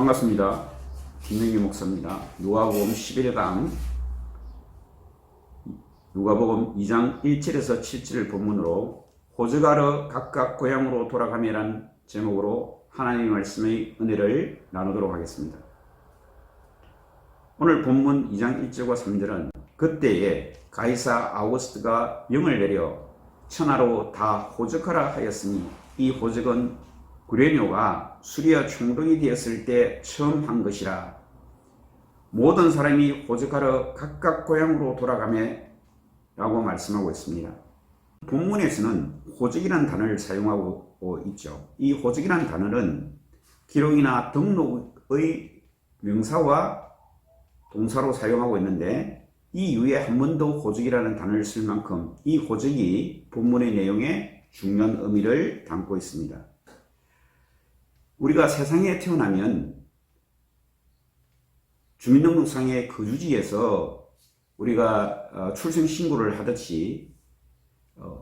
반갑습니다. 김영기 목사입니다. 누가복음 11강 누가복음 2장 1절에서 7절 본문으로 호적하러 각각 고향으로 돌아가며라는 제목으로 하나님의 말씀의 은혜를 나누도록 하겠습니다. 오늘 본문 2장 1절과 3절은 그때에 가이사 아우구스트가 명을 내려 천하로 다 호적하라 하였으니 이 호적은 구레뇨가 수리아 총독이 되었을 때 처음 한 것이라. 모든 사람이 호적하러 각각 고향으로 돌아가며 라고 말씀하고 있습니다. 본문에서는 호적이라는 단어를 사용하고 있죠. 이 호적이라는 단어는 기록이나 등록의 명사와 동사로 사용하고 있는데 이 이후에 한 번 더 호적이라는 단어를 쓸 만큼 이 호적이 본문의 내용에 중요한 의미를 담고 있습니다. 우리가 세상에 태어나면 주민등록상의 거주지에서 우리가 출생신고를 하듯이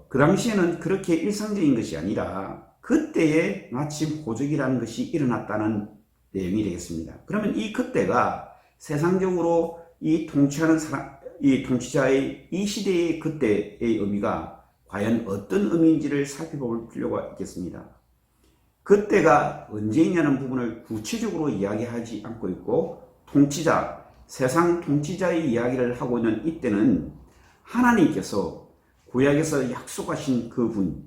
그 당시에는 그렇게 일상적인 것이 아니라 그때에 마침 호적이라는 것이 일어났다는 내용이 되겠습니다. 그러면 이 그때가 세상적으로 이 통치하는 사람, 이 통치자의 이 시대의 그때의 의미가 과연 어떤 의미인지를 살펴볼 필요가 있겠습니다. 그때가 언제냐는 부분을 구체적으로 이야기하지 않고 있고 통치자, 세상 통치자의 이야기를 하고 있는 이때는 하나님께서 구약에서 약속하신 그분,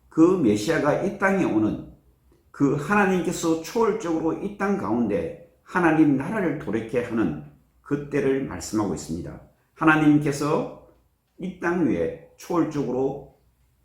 그 메시아가 이 땅에 오는 그 하나님께서 초월적으로 이 땅 가운데 하나님 나라를 도래케 하는 그때를 말씀하고 있습니다. 하나님께서 이 땅 위에 초월적으로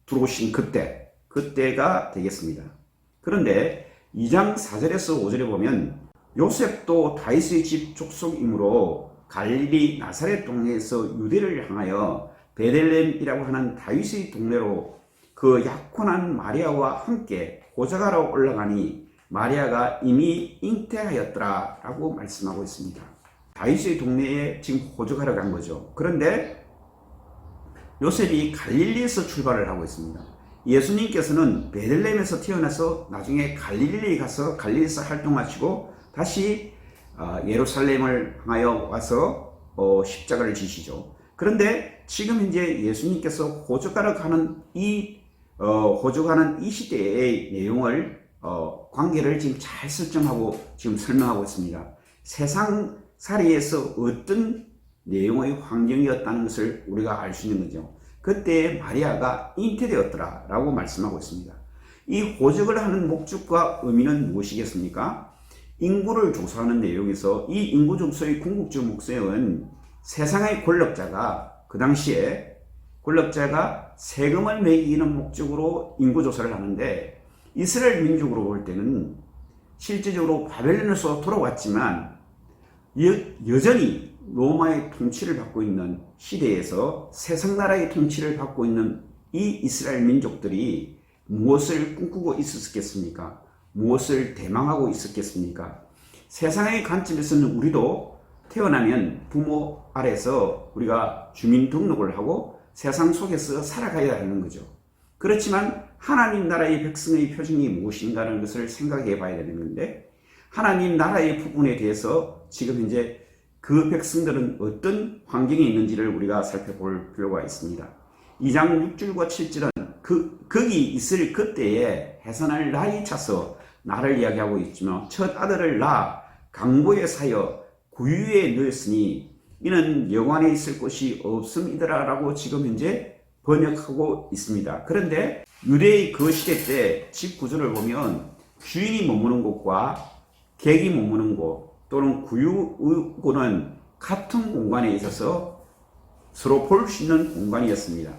들어오신 그때가 되겠습니다. 그런데 2장 4절에서 5절에 보면 요셉도 다윗의 집 족속이므로 갈릴리 나사렛 동네에서 유대를 향하여 베들레헴이라고 하는 다윗의 동네로 그 약혼한 마리아와 함께 호적하러 올라가니 마리아가 이미 잉태하였더라 라고 말씀하고 있습니다. 다윗의 동네에 지금 호적하러 간 거죠. 그런데 요셉이 갈릴리에서 출발을 하고 있습니다. 예수님께서는 베들레헴에서 태어나서 나중에 갈릴리에 가서 갈릴리에서 활동하시고 다시 예루살렘을 향하여 와서 십자가를 지시죠. 그런데 지금 현재 예수님께서 호적하러 가는 호적하는 이 시대의 내용을 관계를 지금 잘 설정하고 지금 설명하고 있습니다. 세상살이에서 어떤 내용의 환경이었다는 것을 우리가 알 수 있는 거죠. 그때 마리아가 잉태되었더라 라고 말씀하고 있습니다. 이 호적을 하는 목적과 의미는 무엇이겠습니까? 인구를 조사하는 내용에서 이 인구 조사의 궁극적 목적은 세상의 권력자가 그 당시에 권력자가 세금을 매기는 목적으로 인구 조사를 하는데 이스라엘 민족으로 볼 때는 실제적으로 바벨론에서 돌아왔지만 여전히 로마의 통치를 받고 있는 시대에서 세상 나라의 통치를 받고 있는 이 이스라엘 민족들이 무엇을 꿈꾸고 있었겠습니까? 무엇을 대망하고 있었겠습니까? 세상의 관점에서는 우리도 태어나면 부모 아래서 우리가 주민등록을 하고 세상 속에서 살아가야 하는 거죠. 그렇지만 하나님 나라의 백성의 표징이 무엇인가라는 것을 생각해 봐야 되는데 하나님 나라의 부분에 대해서 지금 현재 그 백성들은 어떤 환경에 있는지를 우리가 살펴볼 필요가 있습니다. 2장 6절과 7절은 거기 있을 그때에 해산할 날이 차서 나를 이야기하고 있지만 첫 아들을 낳아 강보에 사여 구유에 넣었으니 이는 여관에 있을 곳이 없음이더라 라고 지금 현재 번역하고 있습니다. 그런데 유대의 그 시대 때 집 구조를 보면 주인이 머무는 곳과 객이 머무는 곳 또는 구유고는 같은 공간에 있어서 서로 볼 수 있는 공간이었습니다.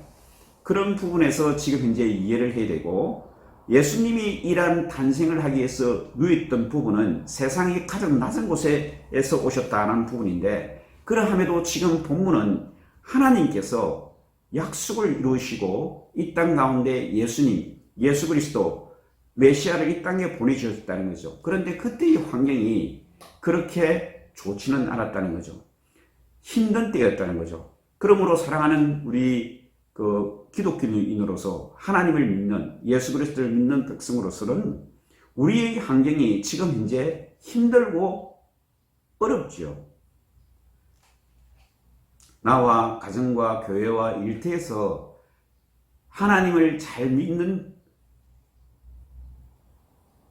그런 부분에서 지금 현재 이해를 해야 되고 예수님이 이러한 탄생을 하기 위해서 누였던 부분은 세상의 가장 낮은 곳에서 오셨다는 부분인데 그러함에도 지금 본문은 하나님께서 약속을 이루시고 이 땅 가운데 예수님, 예수 그리스도, 메시아를 이 땅에 보내주셨다는 거죠. 그런데 그때의 환경이 그렇게 좋지는 않았다는 거죠. 힘든 때였다는 거죠. 그러므로 사랑하는 우리 기독교인으로서 하나님을 믿는 예수 그리스도를 믿는 백성으로서는 우리의 환경이 지금 현재 힘들고 어렵죠. 나와 가정과 교회와 일터에서 하나님을 잘 믿는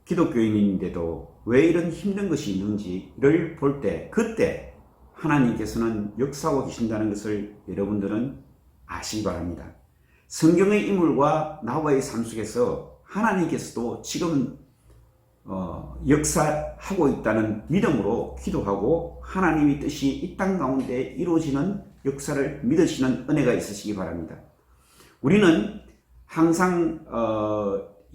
기독교인인데도 왜 이런 힘든 것이 있는지를 볼 때, 그때 하나님께서는 역사하고 계신다는 것을 여러분들은 아시기 바랍니다. 성경의 인물과 나와의 삶 속에서 하나님께서도 지금 역사하고 있다는 믿음으로 기도하고 하나님의 뜻이 이 땅 가운데 이루어지는 역사를 믿으시는 은혜가 있으시기 바랍니다. 우리는 항상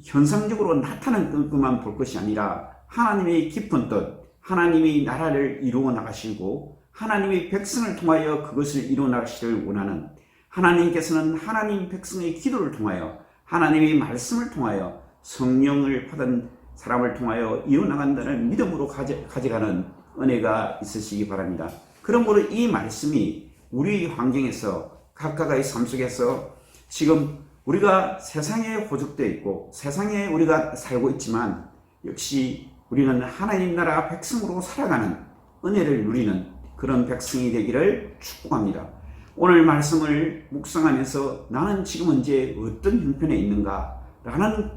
현상적으로 나타나는 것만 볼 것이 아니라 하나님의 깊은 뜻, 하나님의 나라를 이루어 나가시고 하나님의 백성을 통하여 그것을 이루어 나가시기를 원하는, 하나님께서는 하나님 백성의 기도를 통하여 하나님의 말씀을 통하여 성령을 받은 사람을 통하여 이루어나간다는 믿음으로 가져가는 은혜가 있으시기 바랍니다. 그러므로 이 말씀이 우리 환경에서 각각의 삶 속에서 지금 우리가 세상에 호적되어 있고 세상에 우리가 살고 있지만 역시 우리는 하나님 나라 백성으로 살아가는 은혜를 누리는 그런 백성이 되기를 축복합니다. 오늘 말씀을 묵상하면서 나는 지금 현재 어떤 형편에 있는가 라는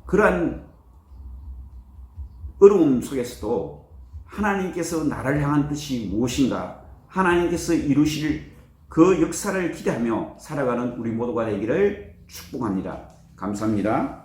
그러한 어려움 속에서도 하나님께서 나를 향한 뜻이 무엇인가, 하나님께서 이루실 그 역사를 기대하며 살아가는 우리 모두가 되기를 축복합니다. 감사합니다.